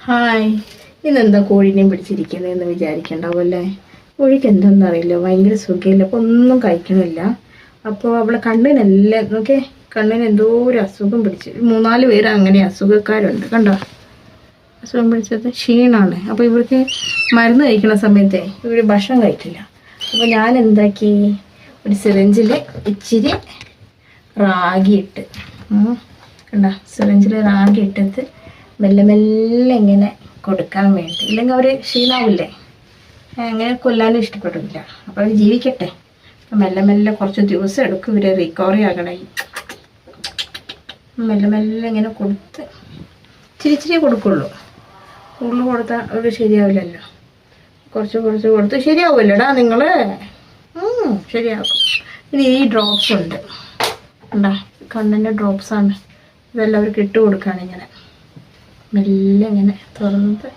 Hi, ഇന്നെന്താ കോഴീനെയും പിടിച്ചിരിക്കുന്നതെന്ന് വിചാരിക്കണ്ടാവല്ലേ. കോഴിക്ക് എന്താണെന്നറിയില്ല, ഭയങ്കര സുഖമില്ല, അപ്പോൾ ഒന്നും കഴിക്കണില്ല. അപ്പോൾ അവളെ കണ്ണിനെല്ലാം നോക്കേ, കണ്ണിന് എന്തോ ഒരു അസുഖം പിടിച്ച് 3-4 പേര് അങ്ങനെ അസുഖക്കാരുണ്ട്. കണ്ടോ, അസുഖം പിടിച്ചത് ക്ഷീണമാണ്. അപ്പോൾ ഇവർക്ക് മരുന്ന് കഴിക്കുന്ന സമയത്തെ ഇവർ ഭക്ഷണം കഴിക്കില്ല. അപ്പോൾ ഞാൻ എന്താക്കി, ഒരു സിറിഞ്ചിൽ ഇച്ചിരി റാഗി ഇട്ട്, കണ്ടോ, സിറിഞ്ചിൽ റാഗി ഇട്ടിട്ട് മെല്ലെ മെല്ലെ ഇങ്ങനെ കൊടുക്കാൻ വേണ്ടി, ഇല്ലെങ്കിൽ അവർ ക്ഷീണാവില്ലേ, അങ്ങനെ കൊല്ലാനും ഇഷ്ടപ്പെടില്ല. അപ്പോൾ അവർ ജീവിക്കട്ടെ. മെല്ലെ മെല്ലെ കുറച്ച് ദിവസം എടുക്കും ഇവരെ റിക്കവറി ആകണേ. മെല്ലെ മെല്ലെ ഇങ്ങനെ കൊടുത്ത് ഇച്ചിരി കൊടുക്കുള്ളൂ. കൂടുതൽ കൊടുത്താൽ അവർ ശരിയാവില്ലല്ലോ. കുറച്ച് കുറച്ച് കൊടുത്ത് ശരിയാവില്ലടാ നിങ്ങൾ, ശരിയാക്കും. ഇനി ഈ ഡ്രോപ്സ് ഉണ്ട്, കണ്ടാ, കണ്ണിൻ്റെ ഡ്രോപ്സാണ്. ഇതെല്ലാം അവർക്ക് ഇട്ട് കൊടുക്കുകയാണ്. ഇങ്ങനെ മെല്ലെ ഇങ്ങനെ തുറന്നത്,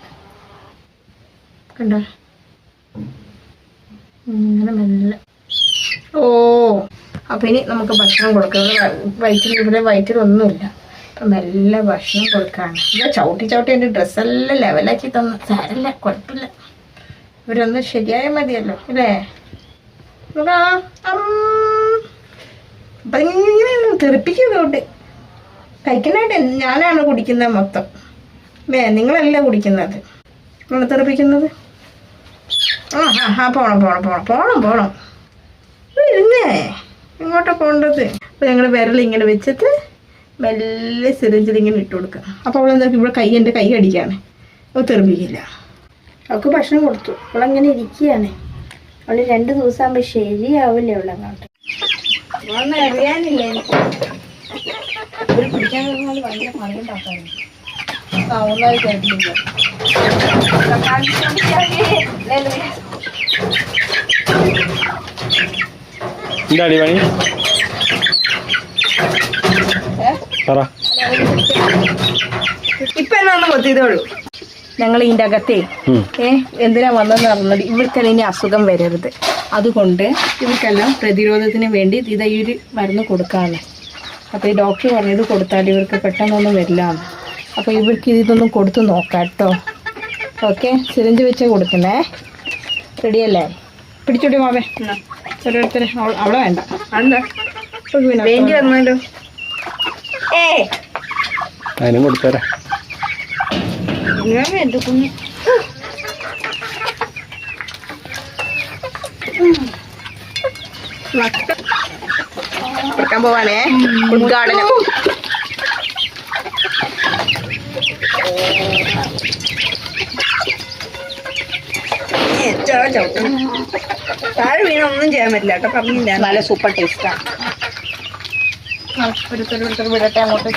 കണ്ടോ, ഇങ്ങനെ മെല്ലെ. അപ്പം ഇനി നമുക്ക് ഭക്ഷണം കൊടുക്കുന്നത് ഇവിടെ വയറ്റിലൊന്നുമില്ല. അപ്പം മെല്ലെ ഭക്ഷണം കൊടുക്കുകയാണ്. ഇത് ചവിട്ടി എൻ്റെ ഡ്രസ്സെല്ലാം ലെവലാക്കി തന്നു. സാരല്ല, കുഴപ്പമില്ല, ഇവരൊന്ന് ശരിയായാൽ മതിയല്ലോ അല്ലേ. അപ്പം ഇങ്ങനെ തെറിപ്പിക്കുന്നതുകൊണ്ട് കഴിക്കാനായിട്ട് ഞാനാണ് കുടിക്കുന്നത് മൊത്തം. നിങ്ങളല്ല കുടിക്കുന്നത്, നിങ്ങൾ തെറിപ്പിക്കുന്നത്. പോണം ഇരുന്നേ, ഇങ്ങോട്ടാ പോകേണ്ടത്. അപ്പോൾ ഞങ്ങൾ വിരൽ ഇങ്ങനെ വെച്ചിട്ട് മെല്ലെ സിറിഞ്ചിൽ ഇങ്ങനെ ഇട്ട് കൊടുക്കുക. അപ്പോൾ അവളെന്താ, ഇവിടെ എൻ്റെ കൈ അടിക്കുകയാണ്. അവൾ തെറിപ്പിക്കില്ല. അവൾക്ക് ഭക്ഷണം കൊടുത്തു, അവളങ്ങനെ ഇരിക്കുകയാണ്. അവൾ 2 ദിവസം ആകുമ്പോൾ ശരിയാവില്ല. അവളങ്ങോട്ട് അവളൊന്നും അറിയാനില്ല. എനിക്ക് ഒരു പിടിക്കാൻ ഭയങ്കര പണിയുണ്ടാക്കാറുണ്ട്. ഒന്നായി കേട്ടില്ല. ഇപ്പൊ എന്നാന്ന് കൊത്തിയതോളൂ. ഞങ്ങൾ ഇതിൻ്റെ അകത്തേ എന്തിനാ വന്നതെന്ന് പറഞ്ഞത്, ഇവർക്കെല്ലാം ഇനി അസുഖം വരരുത്. അതുകൊണ്ട് ഇവർക്കെല്ലാം പ്രതിരോധത്തിന് വേണ്ടി ഈ ഒരു മരുന്ന് കൊടുക്കാണ്. അപ്പോൾ ഈ ഡോക്ടർ പറഞ്ഞത് കൊടുത്താൽ ഇവർക്ക് പെട്ടെന്നൊന്നും വരില്ലാന്ന്. അപ്പോൾ ഇവർക്ക് ഇതൊന്നും കൊടുത്ത് നോക്കാം കേട്ടോ. ഓക്കെ, സിറിഞ്ച് വെച്ച് കൊടുക്കണേ. റെഡിയല്ലേ? പിടിച്ചോട്ടി മാവേ, ഓരോരുത്തരെ. അവളെ വേണ്ട, വേണ്ടി വന്നാലോ. അതിനും കൊടുത്തരാ. എൻ്റെ കുഞ്ഞ് കൊടുക്കാൻ പോവാനേ, ഉദ്ഘാടനം. താഴെ വീണ ഒന്നും ചെയ്യാൻ പറ്റില്ല കേട്ടോ, പറഞ്ഞില്ല. നല്ല സൂപ്പർ ടേസ്റ്റാണ്. വിടട്ടെ അങ്ങോട്ട്.